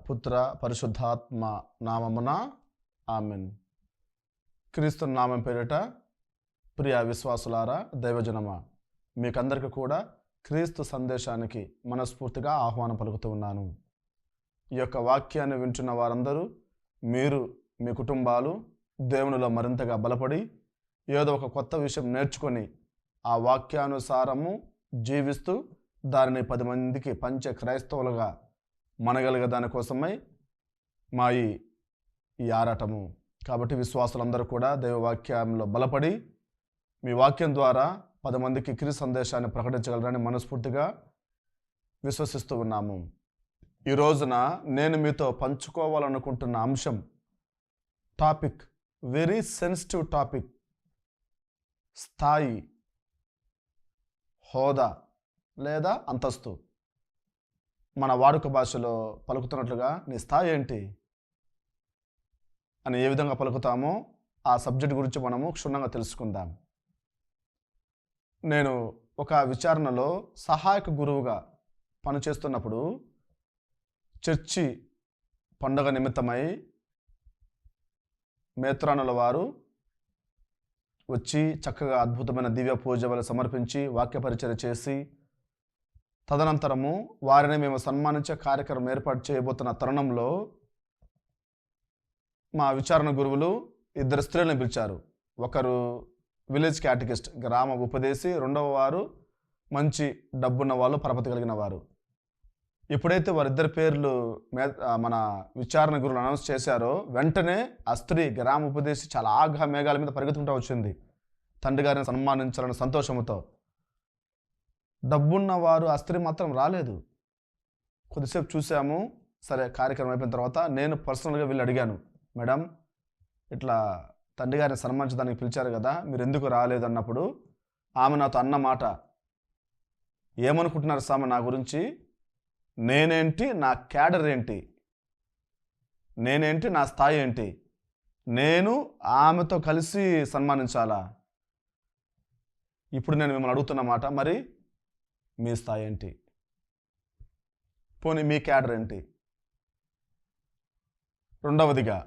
పుత్ర పరిశుద్ధాత్మ నామమున ఆమెన్. క్రీస్తు నామం పేరిట ప్రియ విశ్వాసులారా, దైవజనమా, మీకందరికీ కూడా క్రీస్తు సందేశానికి మనస్ఫూర్తిగా ఆహ్వానం పలుకుతూ ఉన్నాను. ఈ యొక్క వాక్యాన్ని వింటున్న వారందరూ మీరు మీ కుటుంబాలు దేవునిలో మరింతగా బలపడి ఏదో ఒక కొత్త విషయం నేర్చుకొని ఆ వాక్యానుసారము జీవిస్తూ దానిని 10 మందికి పంచే క్రైస్తవులుగా మనగలిగే దానికోసమై మా ఈ ఆరాటము. కాబట్టి విశ్వాసులందరూ కూడా దైవవాక్యంలో బలపడి మీ వాక్యం ద్వారా 10 మందికి క్రీస్తు సందేశాన్ని ప్రకటించగలరని మనస్ఫూర్తిగా విశ్వసిస్తూ ఉన్నాము. ఈ రోజున నేను మీతో పంచుకోవాలనుకుంటున్న అంశం టాపిక్, వెరీ సెన్సిటివ్ టాపిక్, స్థాయి, హోదా లేదా అంతస్తు. మన వాడుక భాషలో పలుకుతున్నట్లుగా నీ స్థాయి ఏంటి అని ఏ విధంగా పలుకుతామో ఆ సబ్జెక్ట్ గురించి మనము క్షుణ్ణంగా తెలుసుకుందాం. నేను ఒక విచారణలో సహాయక గురువుగా పనిచేస్తున్నప్పుడు చర్చి పండుగ నిమిత్తమై మేత్రానుల వారు వచ్చి చక్కగా అద్భుతమైన దివ్య పూజలు సమర్పించి వాక్య పరిచర్య చేసి తదనంతరము వారిని మేము సన్మానించే కార్యక్రమం ఏర్పాటు చేయబోతున్న తరుణంలో మా విచారణ గురువులు 2 స్త్రీలను పిలిచారు. ఒకరు విలేజ్ క్యాటకిస్ట్, గ్రామ ఉపదేశి, రెండవ వారు మంచి డబ్బున్న వాళ్ళు, పరపతి కలిగిన వారు. ఎప్పుడైతే వారిద్దరి పేర్లు మన విచారణ గురువులు అనౌన్స్ చేశారో వెంటనే ఆ స్త్రీ గ్రామ ఉపదేశి చాలా ఆగ్రహ మేఘాల మీద పరిగెత్తుకుంటూ వచ్చింది తండ్రి గారిని సన్మానించాలని సంతోషంతో. డబ్బున్న వారు ఆ స్త్రీ మాత్రం రాలేదు. కొద్దిసేపు చూసాము. సరే, కార్యక్రమం అయిపోయిన తర్వాత నేను పర్సనల్గా వెళ్ళి అడిగాను, మేడం ఇట్లా తండ్రి గారిని సన్మానించడానికి పిలిచారు కదా, మీరు ఎందుకు రాలేదు అన్నప్పుడు ఆమె నాతో అన్న మాట, ఏమనుకుంటున్నారు సామె నా గురించి, నేనేంటి, నా క్యాడర్ ఏంటి, నేనేంటి, నా స్థాయి ఏంటి, నేను ఆమెతో కలిసి సన్మానించాలా? ఇప్పుడు నేను మిమ్మల్ని అడుగుతున్న మాట, మరి మీ స్థాయి ఏంటి? పోనీ మీ క్యాడర్ ఏంటి? రెండవదిగా,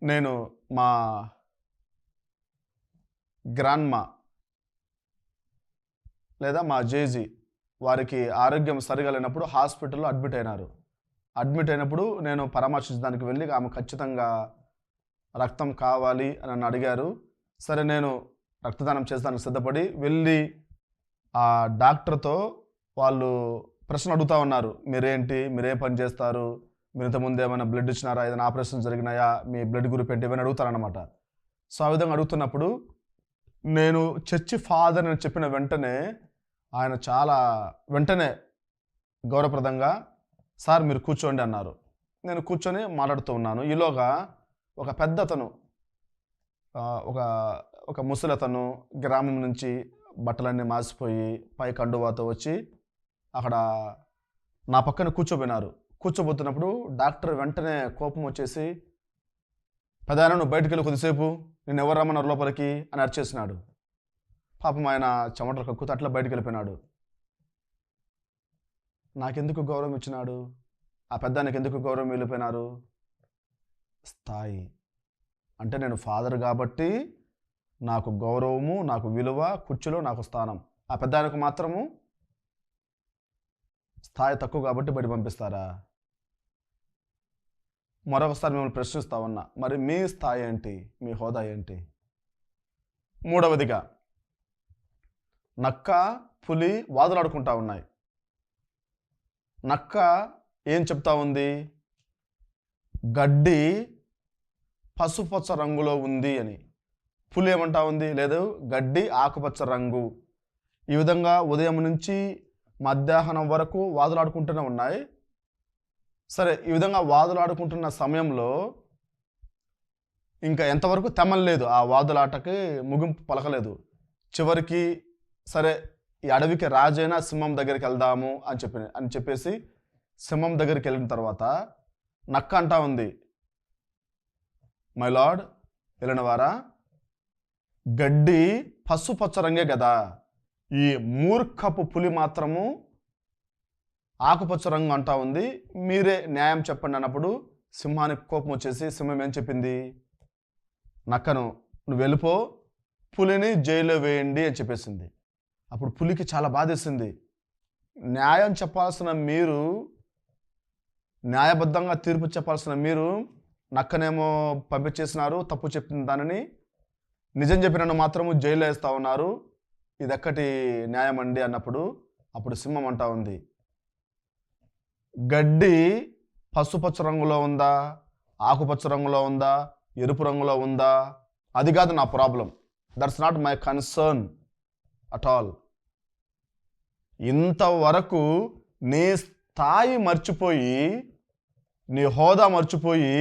నేను మా గ్రాండ్మా లేదా మా జేజీ వారికి ఆరోగ్యం సరిగా లేనప్పుడు హాస్పిటల్లో అడ్మిట్ అయినప్పుడు నేను పరామర్శించడానికి వెళ్ళి ఆమె ఖచ్చితంగా రక్తం కావాలి అని నన్ను అడిగారు. సరే, నేను రక్తదానం చేసేదానికి సిద్ధపడి వెళ్ళి ఆ డాక్టర్తో వాళ్ళు ప్రశ్న అడుగుతూ ఉన్నారు, మీరేం పని చేస్తారు, మీరు ఇంతకుముందు ఏమైనా బ్లడ్ ఇచ్చినారా, ఏదైనా ఆపరేషన్ జరిగినాయా, మీ బ్లడ్ గ్రూప్ ఏంటి, ఏమైనా అడుగుతారనమాట. సో ఆ విధంగా అడుగుతున్నప్పుడు నేను చర్చి ఫాదర్ అని చెప్పిన వెంటనే ఆయన చాలా వెంటనే గౌరవప్రదంగా, సార్ మీరు కూర్చోండి అన్నారు. నేను కూర్చొని మాట్లాడుతూ ఉన్నాను. ఈలోగా ఒక పెద్దతను, ఒక ముసలతను గ్రామం నుంచి బట్టలన్నీ మాసిపోయి పై కండువాతో వచ్చి అక్కడ నా పక్కన కూర్చోబోతున్నప్పుడు డాక్టర్ వెంటనే కోపం వచ్చేసి, పెదాయన నువ్వు బయటికి వెళ్ళి కొద్దిసేపు, నేను ఎవరు రమ్మన్నారు లోపలికి అని అరిచేసినాడు. పాపం ఆయన చెమటలు కక్కుతూ అట్లా బయటికి వెళ్ళిపోయినాడు. నాకెందుకు గౌరవం ఇచ్చినాడు, ఆ పెద్దానికి ఎందుకు గౌరవం వెళ్ళిపోయినారు? స్థాయి. అంటే నేను ఫాదర్ కాబట్టి నాకు గౌరవము, నాకు విలువ, కుర్చీలో నాకు స్థానం. ఆ పెద్దానికి మాత్రము స్థాయి తక్కువ కాబట్టి బయట పంపిస్తారా? మరొకసారి మిమ్మల్ని ప్రశ్నిస్తా ఉన్నా, మరి మీ స్థాయి ఏంటి, మీ హోదా ఏంటి? మూడవదిగా, నక్క పులి వాదులాడుకుంటా ఉన్నాయి. నక్క ఏం చెప్తా ఉంది, గడ్డి పసుపచ్చ రంగులో ఉంది అని. పులి ఏమంటా ఉంది, లేదు గడ్డి ఆకుపచ్చ రంగు. ఈ విధంగా ఉదయం నుంచి మధ్యాహ్నం వరకు వాదులాడుకుంటూనే ఉన్నాయి. సరే, ఈ విధంగా వాదులాడుకుంటున్న సమయంలో ఇంకా ఎంతవరకు తెమలేదు, ఆ వాదులాటకి ముగింపు పలకలేదు. చివరికి సరే, ఈ అడవికి రాజైన సింహం దగ్గరికి వెళ్దాము అని చెప్పేసి సింహం దగ్గరికి వెళ్ళిన తర్వాత నక్క అంటా ఉంది, మై లార్డ్, వెళ్ళినవారా, గడ్డి పసుపచ్చ రంగే కదా, ఈ మూర్ఖపు పులి మాత్రము ఆకుపచ్చ రంగు అంటా ఉంది, మీరే న్యాయం చెప్పండి అన్నప్పుడు సింహానికి కోపం వచ్చేసి సింహం ఏం చెప్పింది? నక్కను నువ్వు వెళ్ళిపో, పులిని జైల్లో వేయండి అని చెప్పేసింది. అప్పుడు పులికి చాలా బాధేసింది. న్యాయం చెప్పాల్సిన మీరు, న్యాయబద్ధంగా తీర్పు చెప్పాల్సిన మీరు నక్కనేమో పంపించేసినారు, తప్పు చెప్పిన దానిని నిజం చెప్పినను మాత్రము జైల్లో వేస్తూ ఉన్నారు, ఇదెక్కటి న్యాయం అండి అన్నప్పుడు అప్పుడు సింహం అంటా ఉంది, గడ్డి పసుపచ్చ రంగులో ఉందా, ఆకుపచ్చ రంగులో ఉందా, ఎరుపు రంగులో ఉందా, అది కాదు నా problem. That's not my concern at all. ఇంతవరకు నీ స్థాయి మర్చిపోయి, నీ హోదా మర్చిపోయి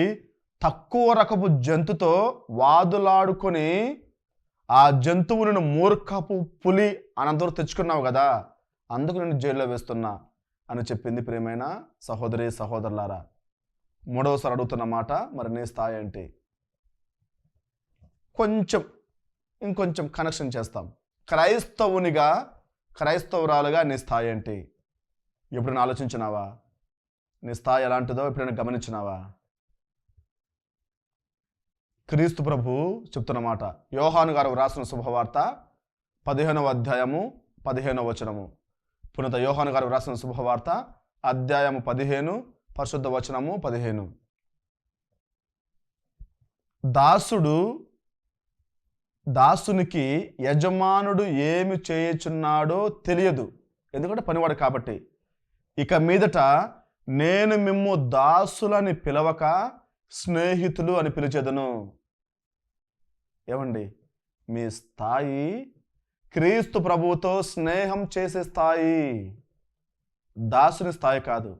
తక్కువ రకపు జంతుతో వాదులాడుకొని ఆ జంతువులను మూర్ఖపు పులి అనంతరం తెచ్చుకున్నావు కదా, అందుకు నేను జైల్లో వేస్తున్నా అని చెప్పింది. ప్రియమైన సహోదరి సహోదరులారా, మూడవసారి అడుగుతున్న మాట, మరి నీ స్థాయి ఏంటి? ఇంకొంచెం కనెక్షన్ చేస్తాం. క్రైస్తవురాలుగా నీ స్థాయి ఏంటి? ఎప్పుడైనా ఆలోచించినావా? నీ స్థాయి ఎలాంటిదో ఎప్పుడైనా గమనించినావా? క్రీస్తు ప్రభు చెప్తున్న మాట, యోహాను గారు వ్రాసిన శుభవార్త 15వ అధ్యాయము 15వ వచనము. పునీత యోహాను గారు వ్రాసిన శుభవార్త అధ్యాయము 15 పరిశుద్ధ వచనము 15. దాసునికి యజమానుడు ఏమి చేయుచున్నాడో తెలియదు, ఎందుకంటే పనివాడు కాబట్టి. ఇక మీదట నేను మిమ్ము దాసులని పిలవక స్నేహితులు అని పిలిచేదను. ఏమండి, మీ స్థాయి క్రీస్తు ప్రభువుతో స్నేహం చేసే స్థాయి, దాసుని స్థాయి కాదు,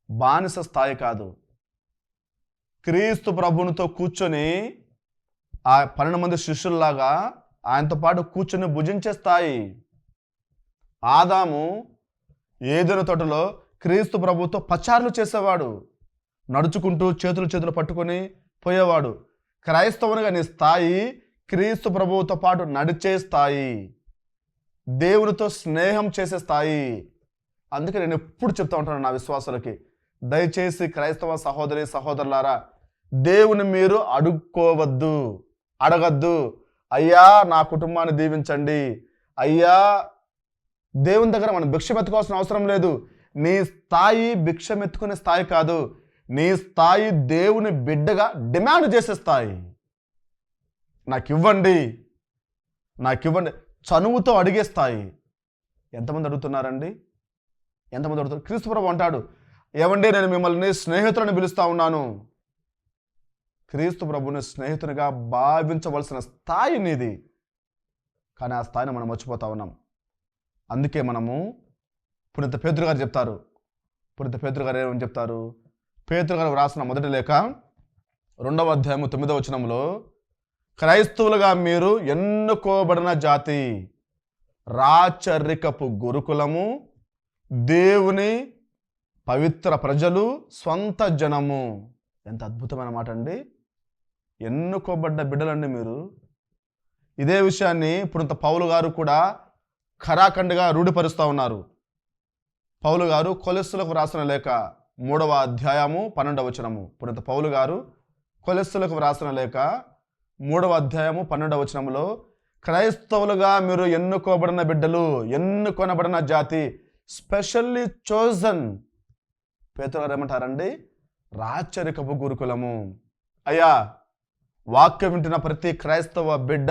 బానిస స్థాయి కాదు. క్రీస్తు ప్రభునితో కూర్చొని ఆ 12 మంది శిష్యుల్లాగా ఆయనతో పాటు కూర్చొని భుజించే స్థాయి. ఆదాము ఏదెను తోటలో క్రీస్తు ప్రభుతో పచారులు చేసేవాడు, నడుచుకుంటూ చేతులు పట్టుకొని పోయేవాడు. క్రైస్తవునిగా నీ స్థాయి క్రీస్తు ప్రభువుతో పాటు నడిచే స్థాయి, దేవునితో స్నేహం చేసే స్థాయి. అందుకే నేను ఎప్పుడు చెప్తా ఉంటాను నా విశ్వాసులకి, దయచేసి క్రైస్తవ సహోదరి సహోదరులారా, దేవుని మీరు అడగద్దు. అయ్యా నా కుటుంబాన్ని దీవించండి, అయ్యా దేవుని దగ్గర మనం భిక్ష ఎత్తుకోవాల్సిన అవసరం లేదు. నీ స్థాయి భిక్ష ఎత్తుకునే స్థాయి కాదు, నీ స్థాయి దేవుని బిడ్డగా డిమాండ్ చేసే స్థాయి. నాకు ఇవ్వండి, చనువుతో అడిగే స్థాయి. ఎంతమంది అడుగుతున్నారండి? ఎంతమంది అడుగుతారు? క్రీస్తు ప్రభు అంటాడు, ఏమండి నేను మిమ్మల్ని స్నేహితులను పిలుస్తా ఉన్నాను. క్రీస్తు ప్రభుని స్నేహితునిగా భావించవలసిన స్థాయి నీది, కానీ ఆ స్థాయిని మనం మర్చిపోతా ఉన్నాం. అందుకే మనము పునీత పేతురు గారు చెప్తారు, పునీత పేతురు గారు ఏమని చెప్తారు? పేతురు గారు వ్రాసిన మొదటి లేఖ 2వ అధ్యాయము 9వ వచనంలో, క్రైస్తవులుగా మీరు ఎన్నుకోబడిన జాతి, రాచరికపు గురుకులము, దేవుని పవిత్ర ప్రజలు, స్వంత జనము. ఎంత అద్భుతమైన మాట అండి! ఎన్నుకోబడ్డ బిడ్డలండి మీరు. ఇదే విషయాన్ని పునీత పౌలు గారు కూడా ఖరాఖండిగా రూఢిపరుస్తూ ఉన్నారు. పౌలు గారు కొలెస్సులకు రాసిన లేఖ 3వ అధ్యాయము 12వ వచనము. పునీత పౌలు గారు కొలెస్సులకు రాసిన లేఖ 3వ అధ్యాయము 12వ వచనములో, క్రైస్తవులుగా మీరు ఎన్నుకోబడిన బిడ్డలు, ఎన్నుకొనబడిన జాతి, స్పెషల్లీ చోజన్. పేతురు గారు ఏమంటారండి? రాచరికపు గురుకులము. అయ్యా, వాక్యం వింటున్న ప్రతి క్రైస్తవ బిడ్డ,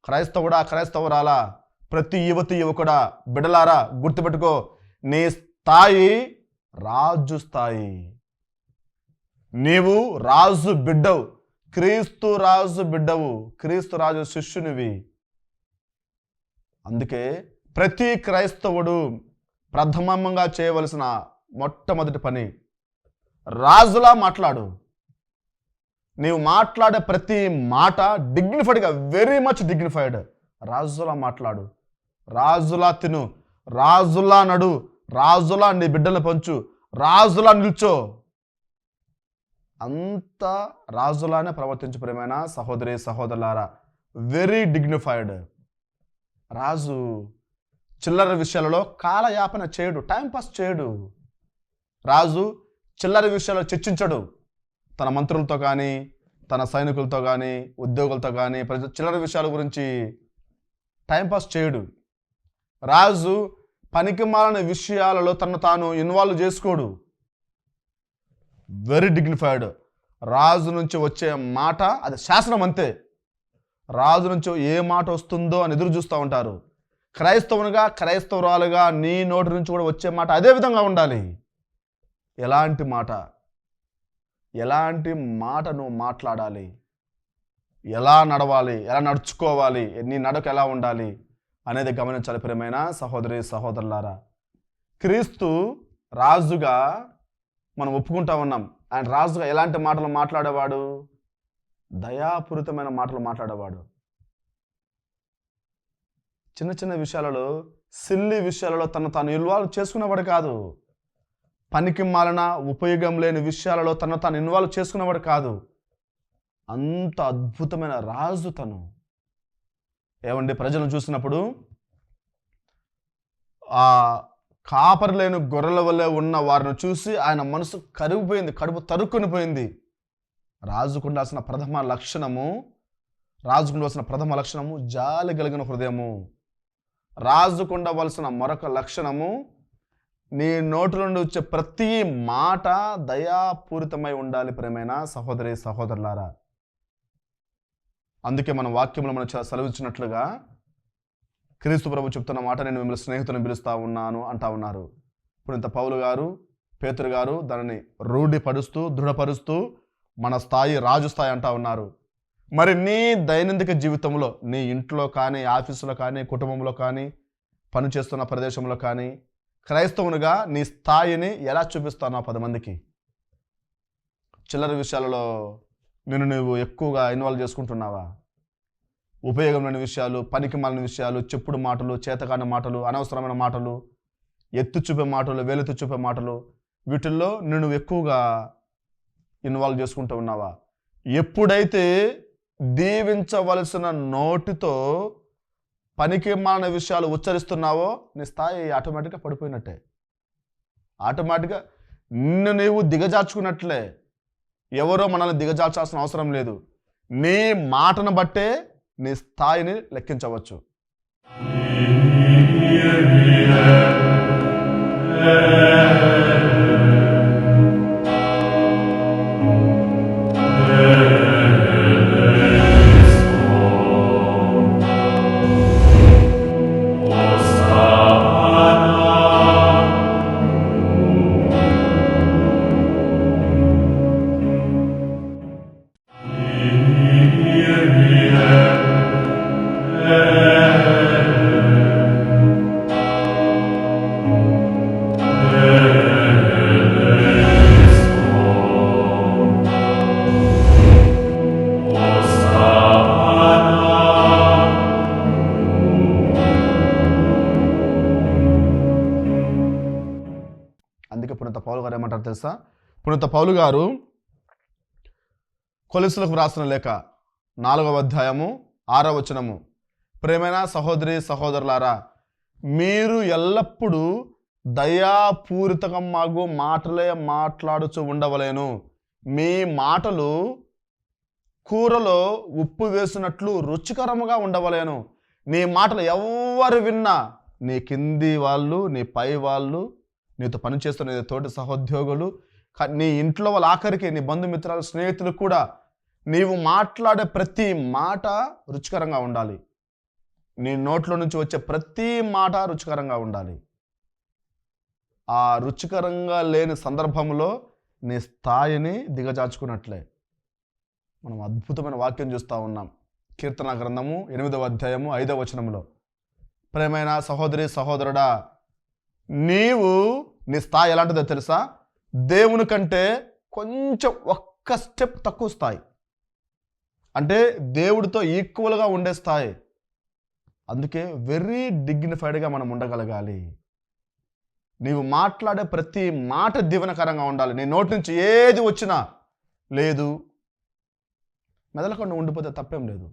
క్రైస్తవుడా క్రైస్తవురాలా, ప్రతి యువతి యువకుడా, బిడ్డలారా గుర్తుపెట్టుకో, నీ స్థాయి రాజు స్థాయి. నీవు రాజు బిడ్డవు, క్రీస్తు రాజు బిడ్డవు, క్రీస్తు రాజు శిష్యునివి. అందుకే ప్రతి క్రైస్తవుడు ప్రథమంగా చేయవలసిన మొట్టమొదటి పని, రాజులా మాట్లాడు. నీవు మాట్లాడే ప్రతి మాట డిగ్నిఫైడ్గా, వెరీ మచ్ డిగ్నిఫైడ్. రాజులా మాట్లాడు, రాజులా తిను, రాజులా నడు, రాజులా నీ బిడ్డలను పంచు, రాజులా నిల్చో. అంత రాజులానే ప్రవర్తించు ప్రియమైన సహోదరి సహోదరులారా. Very dignified. రాజు చిల్లర విషయాలలో కాలయాపన చేయడు, టైంపాస్ చేయడు. రాజు చిల్లర విషయాల్లో చర్చించడు. తన మంత్రులతో కానీ, తన సైనికులతో కానీ, ఉద్యోగులతో కానీ చిల్లర విషయాల గురించి టైంపాస్ చేయడు. రాజు పనికిమాలిన విషయాలలో తను తాను ఇన్వాల్వ్ చేసుకోడు. Very dignified. రాజు నుంచి వచ్చే మాట అది శాసనం అంతే. రాజు నుంచి ఏ మాట వస్తుందో అని ఎదురు చూస్తూ ఉంటారు. క్రైస్తవునిగా, క్రైస్తవురాలుగా నీ నోటి నుంచి కూడా వచ్చే మాట అదే విధంగా ఉండాలి. ఎలాంటి మాట నువ్వు మాట్లాడాలి, ఎలా నడవాలి, ఎలా నడుచుకోవాలి, నీ నడక ఎలా ఉండాలి అనేది గమనించాలి. ప్రియమైన సహోదరి సహోదరులారా, క్రీస్తు రాజుగా మనం ఒప్పుకుంటా ఉన్నాం. ఆయన రాజుగా ఎలాంటి మాటలు మాట్లాడేవాడు? దయాపూరితమైన మాటలు మాట్లాడేవాడు. చిన్న చిన్న విషయాలలో, సిల్లి విషయాలలో తాను ఇన్వాల్వ్ చేసుకునేవాడు కాదు. పనికి మాలిన ఉపయోగం లేని విషయాలలో తాను ఇన్వాల్వ్ చేసుకునేవాడు కాదు. అంత అద్భుతమైన రాజు తను. ఏమండి, ప్రజలను చూసినప్పుడు ఆ కాపరి లేని గొర్రెల వల్లే ఉన్న వారిని చూసి ఆయన మనసు కరిగిపోయింది, కడుపు తరుక్కుని పోయింది. రాజుకు ఉండాల్సిన ప్రథమ లక్షణము జాలి కలిగిన హృదయము. రాజుకు ఉండవలసిన మరొక లక్షణము, నీ నోటి నుండి వచ్చే ప్రతి మాట దయాపూరితమై ఉండాలి. ప్రియమైన సహోదరి సహోదరులారా, అందుకే మన వాక్యంలో మనం సెలవిచ్చినట్లుగా క్రీస్తు ప్రభు చెప్తున్న మాట, నేను మిమ్మల్ని స్నేహితులను పిలుస్తా ఉన్నాను అంటా ఉన్నారు. ఇప్పుడు ఇంత పౌలు గారు, పేతురు గారు దానిని రూఢిపరుస్తూ, దృఢపరుస్తూ మన స్థాయి రాజు స్థాయి అంటా ఉన్నారు. మరి నీ దైనందిక జీవితంలో, నీ ఇంట్లో కానీ, ఆఫీసులో కానీ, కుటుంబంలో కానీ, పనిచేస్తున్న ప్రదేశంలో కానీ, క్రైస్తవునిగా నీ స్థాయిని ఎలా చూపిస్తున్నావు 10 మందికి? చిల్లర విషయాలలో నువ్వు ఎక్కువగా ఇన్వాల్వ్ చేసుకుంటున్నావా? ఉపయోగం లేని విషయాలు, పనికి మాలిన విషయాలు, చెప్పుడు మాటలు, చేతకాని మాటలు, అనవసరమైన మాటలు, ఎత్తు చూపే మాటలు, వేలెత్తు చూపే మాటలు, వీటిల్లో నువ్వు ఎక్కువగా ఇన్వాల్వ్ చేసుకుంటూ ఉన్నావా? ఎప్పుడైతే దీవించవలసిన నోటితో పనికి మాలిన విషయాలు ఉచ్చరిస్తున్నావో నీ స్థాయి ఆటోమేటిక్గా పడిపోయినట్టే. ఆటోమేటిక్గా నిన్ను నీవు దిగజార్చుకున్నట్లే. ఎవరో మనల్ని దిగజార్చాల్సిన అవసరం లేదు. నీ మాటను బట్టే నీ స్థాయిని లెక్కించవచ్చు. అందుకే పునీత పౌలు గారు ఏమంటారు తెలుసా? పునీత పౌలు గారు కొలస్సీలకు వ్రాసిన లేఖ 4వ అధ్యాయము 6వ వచనము, ప్రియమైన సహోదరి సహోదరులారా, మీరు ఎల్లప్పుడూ దయాపూరితమగు మాటలే మాట్లాడుచు ఉండవలేను. మీ మాటలు కూరలో ఉప్పు వేసినట్లు రుచికరముగా ఉండవలేను. నీ మాటలు ఎవరు విన్నా, నీ కింది వాళ్ళు, నీ పై వాళ్ళు, నీతో పనిచేస్తున్న తోటి సహోద్యోగులు, నీ ఇంట్లో వాళ్ళ, ఆఖరికి నీ బంధుమిత్రాలు, స్నేహితులు కూడా నీవు మాట్లాడే ప్రతి మాట రుచికరంగా ఉండాలి. నీ నోట్లో నుంచి వచ్చే ప్రతి మాట రుచికరంగా ఉండాలి. ఆ రుచికరంగా లేని సందర్భంలో నీ స్థాయిని దిగజార్చుకున్నట్లే. మనం అద్భుతమైన వాక్యం చూస్తూ ఉన్నాం. కీర్తన గ్రంథము 8వ అధ్యాయము 5వ వచనంలో, ప్రియమైన సహోదరి సహోదరుడా, నీ స్థాయి ఎలాంటిదో తెలుసా? దేవుని కంటే కొంచెం ఒక్క స్టెప్ తక్కువ స్థాయి, అంటే దేవుడితో ఈక్వల్గా ఉండే స్థాయి. అందుకే వెరీ డిగ్నిఫైడ్గా మనం ఉండగలగాలి. నీవు మాట్లాడే ప్రతి మాట దీవెనకరంగా ఉండాలి. నీ నోటి నుంచి ఏది వచ్చినా లేదు మెదలకుండా ఉండిపోతే తప్పేం లేదు.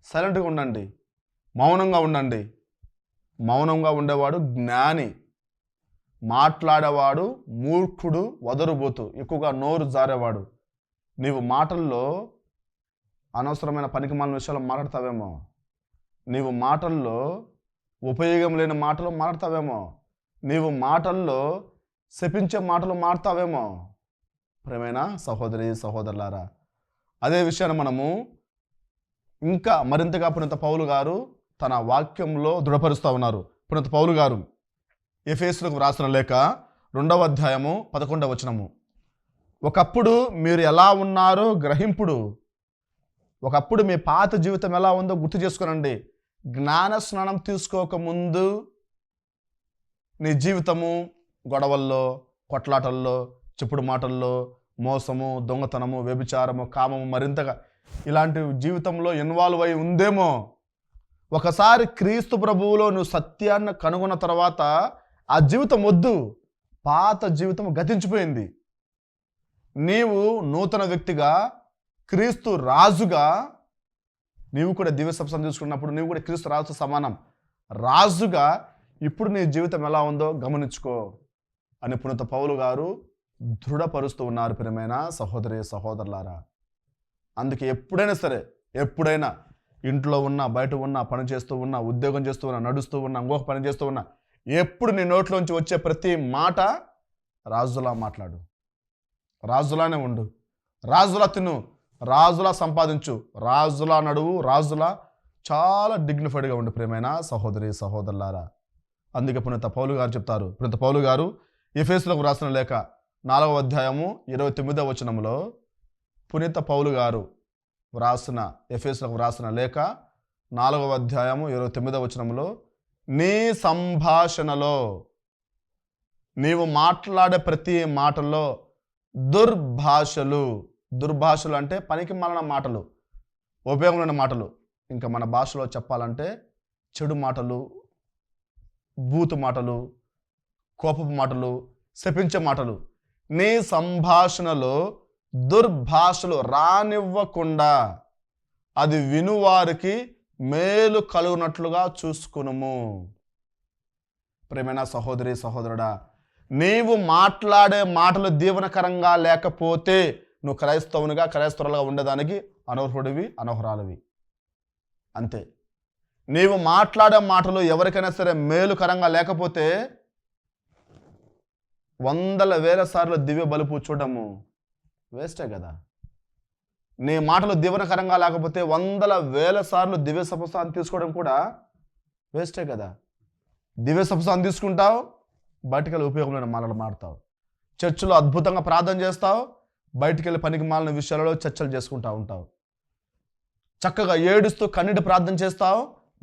సైలెంట్గా ఉండండి, మౌనంగా ఉండండి. మౌనంగా ఉండేవాడు జ్ఞాని. మాట్లాడేవాడు మూర్ఖుడు, వదరుబోతు, ఎక్కువగా నోరు జారేవాడు. నీవు మాటల్లో అనవసరమైన పనికిమాలిన విషయాలు మాట్లాడతావేమో, నీవు మాటల్లో ఉపయోగం లేని మాటలు మాట్లాడతావేమో, నీవు మాటల్లో శపించే మాటలు మాట్లాడతావేమో. ప్రియమైన సహోదరి సహోదరులారా, అదే విషయాన్ని మనము ఇంకా మరింతగా పునీత పౌలు గారు తన వాక్యంలో దృఢపరుస్తూ ఉన్నారు. పునీత పౌలు గారు ఎఫెసీయులకు వ్రాసిన లేఖ 2వ అధ్యాయము 11వ వచనము. ఒకప్పుడు మీరు ఎలా ఉన్నారో గ్రహింపుడు. ఒకప్పుడు మీ పాత జీవితం ఎలా ఉందో గుర్తు చేసుకోనండి. జ్ఞాన స్నానం తీసుకోకముందు నీ జీవితము గొడవల్లో, కొట్లాటల్లో, చెప్పుడు మాటల్లో, మోసము, దొంగతనము, వ్యభిచారము, కామము, మరింతగా ఇలాంటి జీవితంలో ఇన్వాల్వ్ అయి ఉందేమో. ఒకసారి క్రీస్తు ప్రభువులో నువ్వు సత్యాన్ని కనుగొన్న తర్వాత ఆ జీవితం వద్దు, పాత జీవితం గతించిపోయింది. నీవు నూతన వ్యక్తిగా, క్రీస్తు రాజుగా, నీవు కూడా దివ్య సప్సం తీసుకున్నప్పుడు నీవు కూడా క్రీస్తు రాజుతో సమానం. రాజుగా ఇప్పుడు నీ జీవితం ఎలా ఉందో గమనించుకో అని పునీత పౌలు గారు దృఢపరుస్తూ ఉన్నారు. ప్రియమైన సహోదరి సహోదరులారా, అందుకే ఎప్పుడైనా సరే, ఎప్పుడైనా ఇంట్లో ఉన్నా, బయట ఉన్నా, పని చేస్తూ ఉన్నా, ఉద్యోగం చేస్తూ ఉన్నా, నడుస్తూ ఉన్నా, ఇంకొక పని చేస్తూ ఉన్నా, ఎప్పుడు నీ నోట్లోంచి వచ్చే ప్రతి మాట రాజులా మాట్లాడు, రాజులానే ఉండు, రాజులా తిను, రాజులా సంపాదించు, రాజులా నడువు, రాజులా చాలా డిగ్నిఫైడ్గా ఉండు. ప్రియమైన సహోదరి సహోదరులారా, అందుకే పునీత పౌలు గారు చెప్తారు. పునీత పౌలు గారు ఎఫెసీయులకు వ్రాసిన లేఖ 4వ అధ్యాయము 29వ వచనంలో పునీత పౌలు గారు వ్రాసిన ఎఫెసీయులకు వ్రాసిన లేఖ 4వ అధ్యాయము 29వ వచనంలో, నీ సంభాషణలో, నీవు మాట్లాడే ప్రతి మాటలో దుర్భాషలు అంటే పనికి మాలిన మాటలు, ఉపయోగం లేని మాటలు, ఇంకా మన భాషలో చెప్పాలంటే చెడు మాటలు, బూతు మాటలు, కోపపు మాటలు, శపించే మాటలు, నీ సంభాషణలో దుర్భాషలు రానివ్వకుండా అది వినువారికి మేలు కలుగునట్లుగా చూసుకునుము. ప్రియమైన సహోదరి సహోదరుడా, నీవు మాట్లాడే మాటలు దీవనకరంగా లేకపోతే నువ్వు క్రైస్తవునిగా, క్రైస్తవులుగా ఉండేదానికి అనర్హుడివి, అనర్హురాలివి. అంతే. నీవు మాట్లాడే మాటలు ఎవరికైనా సరే మేలుకరంగా లేకపోతే 100,000 సార్లు దివ్య బలుపు చూడము వేస్టే కదా. నీ మాటలు దీవనకరంగా లేకపోతే 100,000 సార్లు దివ్య సప్రసాదం తీసుకోవడం కూడా వేస్టే కదా. దివ్య సప్రసాదం తీసుకుంటావు, బయటికి వెళ్ళి ఉపయోగమైన మాటలు మాడతావు. చర్చిలో అద్భుతంగా ప్రార్థన చేస్తావు, బయటికి వెళ్ళి పనికి మాలిన విషయాలలో చర్చలు చేసుకుంటూ ఉంటావు. చక్కగా ఏడుస్తూ కన్నీటి ప్రార్థన చేస్తావు,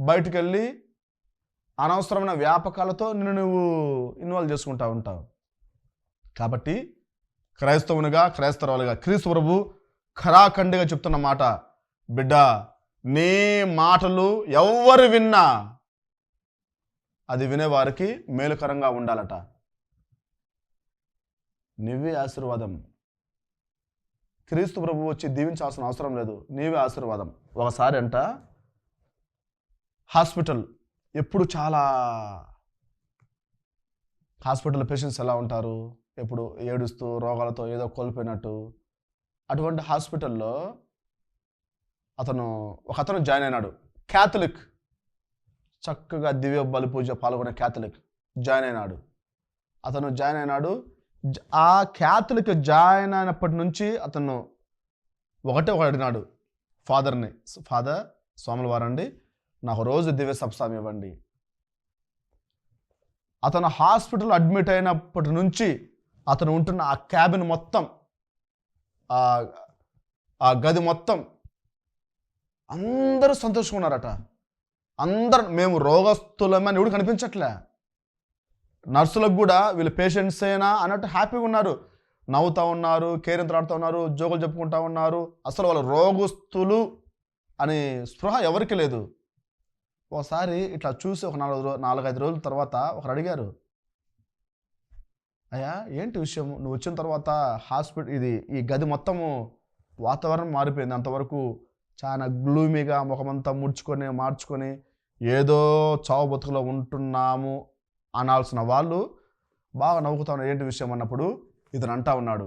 బయటికి వెళ్ళి అనవసరమైన వ్యాపకాలతో నువ్వు ఇన్వాల్వ్ చేసుకుంటూ ఉంటావు. కాబట్టి క్రైస్తవునిగా, క్రైస్తవులుగా క్రీస్తు ప్రభు ఖరాఖండిగా చెప్తున్న మాట, బిడ్డ, నీ మాటలు ఎవరు విన్నా అది వినేవారికి మేలుకరంగా ఉండాలట. నీవే ఆశీర్వాదం. క్రీస్తు ప్రభు వచ్చి దీవించాల్సిన అవసరం లేదు, నీవే ఆశీర్వాదం. ఒకసారి అంట ఎప్పుడు చాలా హాస్పిటల్ పేషెంట్స్ ఎలా ఉంటారు, ఎప్పుడు ఏడుస్తూ రోగాలతో ఏదో కోల్పోయినట్టు. అటువంటి హాస్పిటల్లో ఒక అతను జాయిన్ అయినాడు, క్యాథలిక్, చక్కగా దివ్య బలి పూజ పాల్గొనే క్యాథలిక్ జాయిన్ అయినాడు. ఆ క్యాథలిక్ జాయిన్ అయినప్పటి నుంచి అతను ఒకటి అడిగినాడు ఫాదర్ని, ఫాదర్ స్వాముల వారండి, నాకు రోజు దివ్య సప్తాహం ఇవ్వండి. అతను హాస్పిటల్ అడ్మిట్ అయినప్పటి నుంచి అతను ఉంటున్న ఆ క్యాబిన్ మొత్తం, ఆ గది మొత్తం అందరూ సంతోషంగా ఉన్నారట. అందరూ మేము రోగస్తులమని ఎవడు కనిపించట్లే. నర్సులకు కూడా వీళ్ళు పేషెంట్స్ అయినా అన్నట్టు హ్యాపీగా ఉన్నారు, నవ్వుతూ ఉన్నారు, కేరింతలాడుతూ ఉన్నారు, జోకులు చెప్పుకుంటూ ఉన్నారు. అసలు వాళ్ళు రోగస్తులు అని స్పృహ ఎవరికి లేదు. ఒకసారి ఇట్లా చూసి ఒక 4-5 రోజుల తర్వాత ఒకరు అడిగారు, అయ్యా ఏంటి విషయం, నువ్వు వచ్చిన తర్వాత ఈ గది మొత్తము వాతావరణం మారిపోయింది, అంతవరకు చాలా గ్లూమీగా ముఖమంతా మార్చుకొని ఏదో చావు బతుకులో ఉంటున్నాము అనాల్సిన వాళ్ళు బాగా నవ్వుకుతా ఉన్నాడు. ఏంటి విషయం అన్నప్పుడు ఇతను అంటా ఉన్నాడు,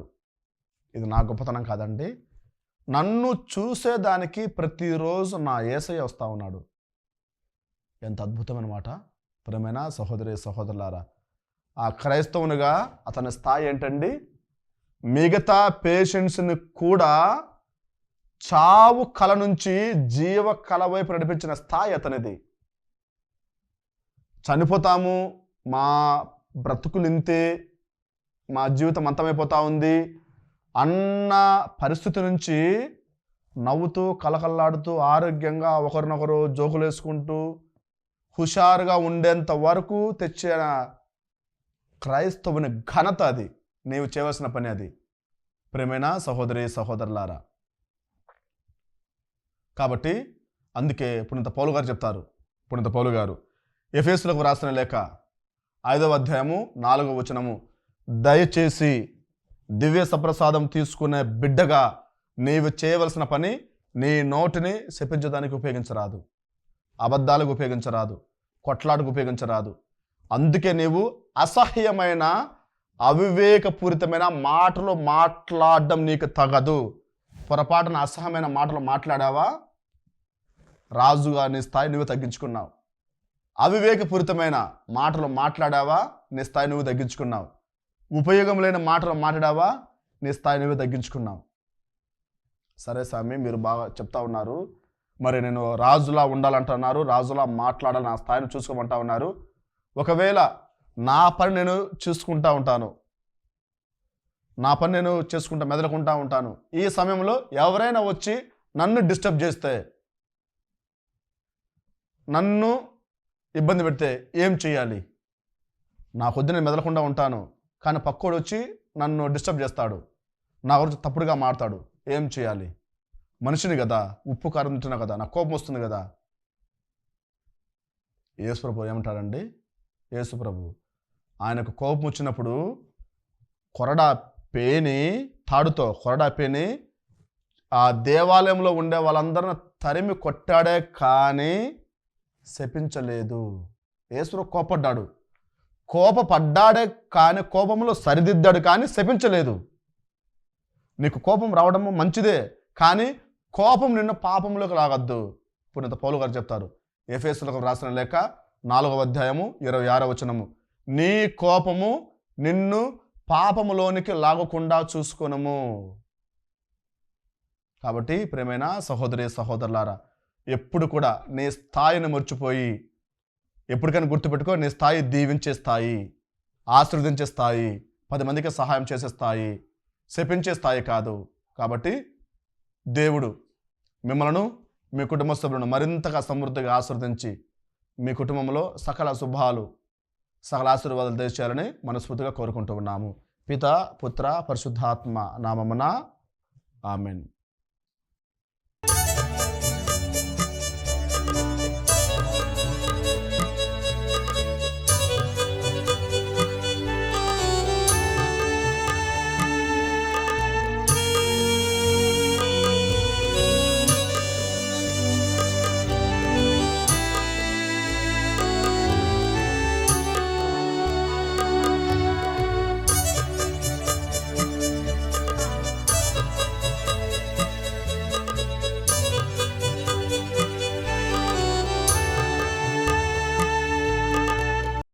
ఇది నా గొప్పతనం కాదండి, నన్ను చూసేదానికి ప్రతిరోజు నా యేసయ్య వస్తూ ఉన్నాడు. ఎంత అద్భుతమైన మాట. ప్రియమైన సహోదరి సహోదరులారా, ఆ క్రైస్తవునిగా అతని స్థాయి ఏంటండి? మిగతా పేషెంట్స్ని కూడా చావు కళ నుంచి జీవ కళ వైపు నడిపించిన స్థాయి అతనిది. చనిపోతాము, మా బ్రతుకులు ఇంతే, మా జీవితం అంతమైపోతా ఉంది అన్న పరిస్థితి నుంచి నవ్వుతూ కలకల్లాడుతూ ఆరోగ్యంగా ఒకరినొకరు జోకులు వేసుకుంటూ హుషారుగా ఉండేంత వరకు తెచ్చిన క్రైస్తవుని ఘనత అది. నీవు చేయవలసిన పని అది, ప్రియమైన సహోదరి సహోదరులారా. కాబట్టి అందుకే పునీత పౌలు గారు చెప్తారు, పునీత పౌలు గారు ఎఫెసీయులకు రాసిన లేఖ 5వ అధ్యాయము 4వ వచనము, దయచేసి దివ్య సప్రసాదం తీసుకునే బిడ్డగా నీవు చేయవలసిన పని నీ నోటిని శపించడానికి ఉపయోగించరాదు, అబద్ధాలకు ఉపయోగించరాదు, కొట్లాటకు ఉపయోగించరాదు. అందుకే నీవు అసహ్యమైన అవివేకపూరితమైన మాటలు మాట్లాడడం నీకు తగదు. పొరపాటున అసహ్యమైన మాటలు మాట్లాడావా, రాజుగా నీ స్థాయి నువ్వు తగ్గించుకున్నావు. అవివేకపూరితమైన మాటలు మాట్లాడావా, నీ స్థాయి నువ్వు తగ్గించుకున్నావు. ఉపయోగం లేని మాటలు మాట్లాడావా, నీ స్థాయి నువ్వు తగ్గించుకున్నావు. సరే స్వామి, మీరు బాగా చెప్తా ఉన్నారు, మరి నేను రాజులా ఉండాలంటున్నారు, రాజులా మాట్లాడాలి, నా స్థాయిని చూసుకోమంటా ఉన్నారు. ఒకవేళ నా పని నేను చూసుకుంటా ఉంటాను, నా పని నేను చేసుకుంటా మెదలుకుంటా ఉంటాను, ఈ సమయంలో ఎవరైనా వచ్చి నన్ను డిస్టర్బ్ చేస్తే, నన్ను ఇబ్బంది పెడితే ఏం చేయాలి? నా కొద్ది నేను మెదలకుండా ఉంటాను, కానీ పక్కోడు వచ్చి నన్ను డిస్టర్బ్ చేస్తాడు, నా గురించి తప్పుడుగా మాట్లాడు, ఏం చేయాలి? మనిషిని కదా, ఉప్పు కారం తింటున్నా కదా, నాకు కోపం వస్తుంది కదా. యేసుప్రభు ఏమంటాడండి? యేసుప్రభు ఆయనకు కోపం వచ్చినప్పుడు తాడుతో కొరడా పేని ఆ దేవాలయంలో ఉండే వాళ్ళందరిని తరిమి కొట్టాడే కానీ శపించలేదు. యేసుప్రభు కోపపడ్డాడే కానీ కోపంలో సరిదిద్దాడు కానీ శపించలేదు. నీకు కోపం రావడము మంచిదే, కానీ కోపం నిన్ను పాపంలోకి లాగద్దు. పునీత పౌలు గారు చెప్తారు, ఎఫెసీయులకు రాసిన లేఖ 4వ అధ్యాయము 26వ వచనము, నీ కోపము నిన్ను పాపములోనికి లాగకుండా చూసుకొనుము. కాబట్టి ప్రియమైన సహోదరి సహోదరులారా, ఎప్పుడు కూడా నీ స్థాయిని మర్చిపోయి, ఎప్పటికైనా గుర్తుపెట్టుకో, నీ స్థాయి దీవించే స్థాయి, ఆశీర్వదించే స్థాయి, 10 మందికి సహాయం చేసే స్థాయి, శపించే స్థాయి కాదు. కాబట్టి దేవుడు మిమ్మలను మీ కుటుంబ సభ్యులను మరింతగా సమృద్ధిగా ఆశీర్వదించి మీ కుటుంబంలో సకల శుభాలు, సకల ఆశీర్వాదాలు దయచేయాలని మనస్ఫూర్తిగా కోరుకుంటూ ఉన్నాము. పిత, పుత్ర, పరిశుద్ధాత్మ నామమున ఆమెన్.